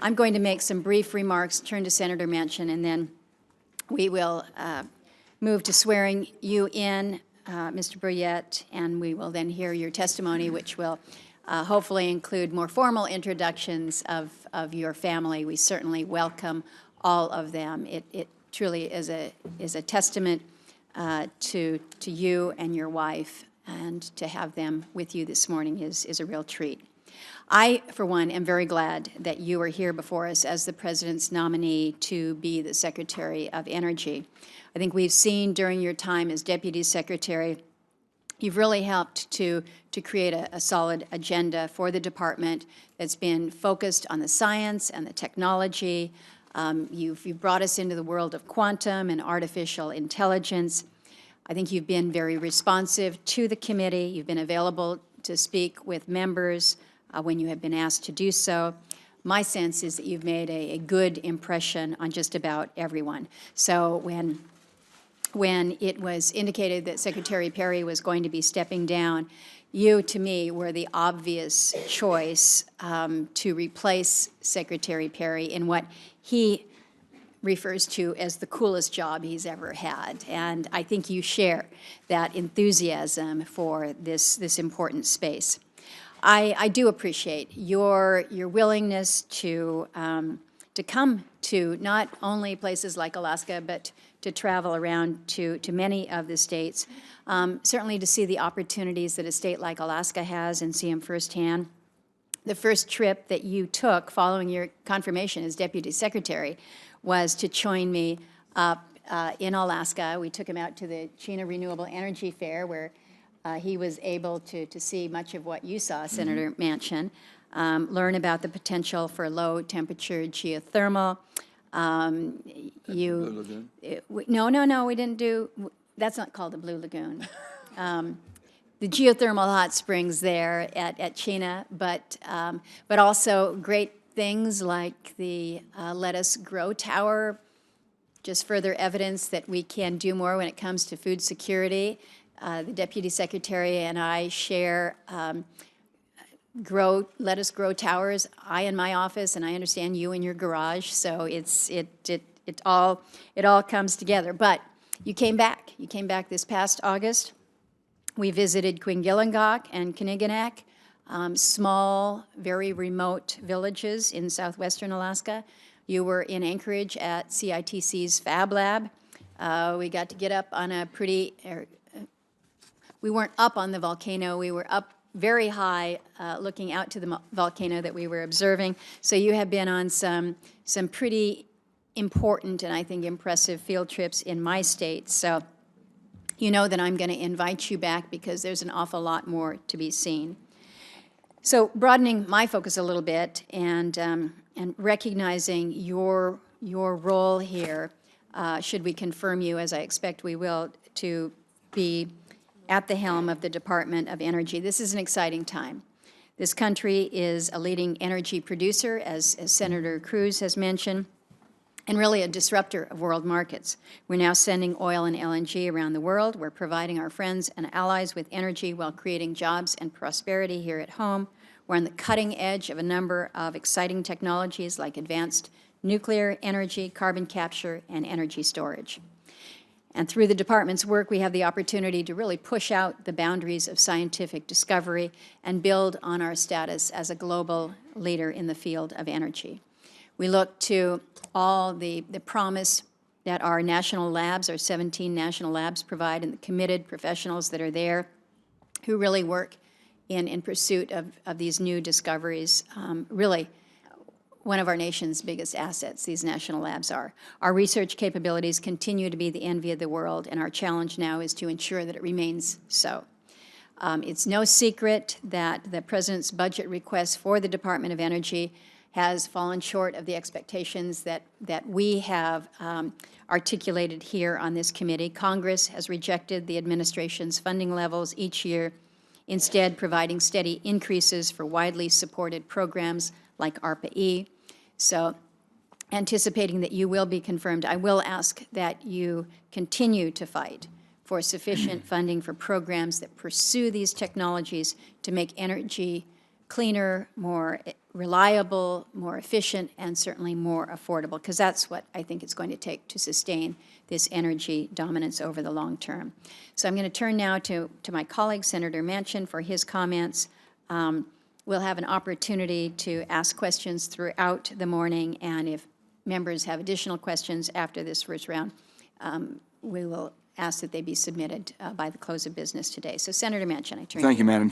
I'm going to make some brief remarks, turn to Senator Manchin, and then we will move to swearing you in, Mr. Brouillette, and we will then hear your testimony, which will hopefully include more formal introductions of your family. We certainly welcome all of them. It truly is a testament to you and your wife, and to have them with you this morning is a real treat. I, for one, am very glad that you are here before us as the President's nominee to be the Secretary of Energy. I think we've seen during your time as Deputy Secretary, you've really helped to create a solid agenda for the department that's been focused on the science and the technology. You've brought us into the world of quantum and artificial intelligence. I think you've been very responsive to the committee. You've been available to speak with members when you have been asked to do so. My sense is that you've made a good impression on just about everyone. So when it was indicated that Secretary Perry was going to be stepping down, you, to me, were the obvious choice to replace Secretary Perry in what he refers to as the coolest job he's ever had. And I think you share that enthusiasm for this important space. I do appreciate your willingness to come to not only places like Alaska, but to travel around to many of the states, certainly to see the opportunities that a state like Alaska has and see them firsthand. The first trip that you took following your confirmation as Deputy Secretary was to join me up in Alaska. We took him out to the Chena Renewable Energy Fair, where he was able to see much of what you saw, Senator Manchin, learn about the potential for low-temperature geothermal. No, we didn't do, that's not called the Blue Lagoon. The geothermal hot springs there at Chena, but also great things like the Let Us Grow Tower, just further evidence that we can do more when it comes to food security. The Deputy Secretary and I share Let Us Grow Towers, I in my office, and I understand you in your garage, so it all comes together. But you came back. You came back this past August. We visited Kwingillingok and Kiniginak, small, very remote villages in southwestern Alaska. You were in Anchorage at CITC's Fab Lab. We got to get up on a pretty, we weren't up on the volcano, we were up very high looking out to the volcano that we were observing. So you have been on some pretty important and I think impressive field trips in my state. So you know that I'm going to invite you back because there's an awful lot more to be seen. So broadening my focus a little bit and recognizing your role here, should we confirm you, as I expect we will, to be at the helm of the Department of Energy. This is an exciting time. This country is a leading energy producer, as Senator Cruz has mentioned, and really a disruptor of world markets. We're now sending oil and LNG around the world. We're providing our friends and allies with energy while creating jobs and prosperity here at home. We're on the cutting edge of a number of exciting technologies like advanced nuclear energy, carbon capture, and energy storage. And through the department's work, we have the opportunity to really push out the boundaries of scientific discovery and build on our status as a global leader in the field of energy. We look to all the promise that our national labs, our 17 national labs provide, and the committed professionals that are there who really work in pursuit of these new discoveries. Really, one of our nation's biggest assets, these national labs are. Our research capabilities continue to be the envy of the world, and our challenge now is to ensure that it remains so. It's no secret that the President's budget request for the Department of Energy has fallen short of the expectations that we have articulated here on this committee. Congress has rejected the administration's funding levels each year, instead providing steady increases for widely supported programs like ARPA-E. So, anticipating that you will be confirmed, I will ask that you continue to fight for sufficient funding for programs that pursue these technologies to make energy cleaner, more reliable, more efficient, and certainly more affordable, because that's what I think it's going to take to sustain this energy dominance over the long term. So I'm going to turn now to my colleague, Senator Manchin, for his comments. We'll have an opportunity to ask questions throughout the morning, and if members have additional questions after this first round, we will ask that they be submitted by the close of business today. So, Senator Manchin, I turn to you. Thank you, Madam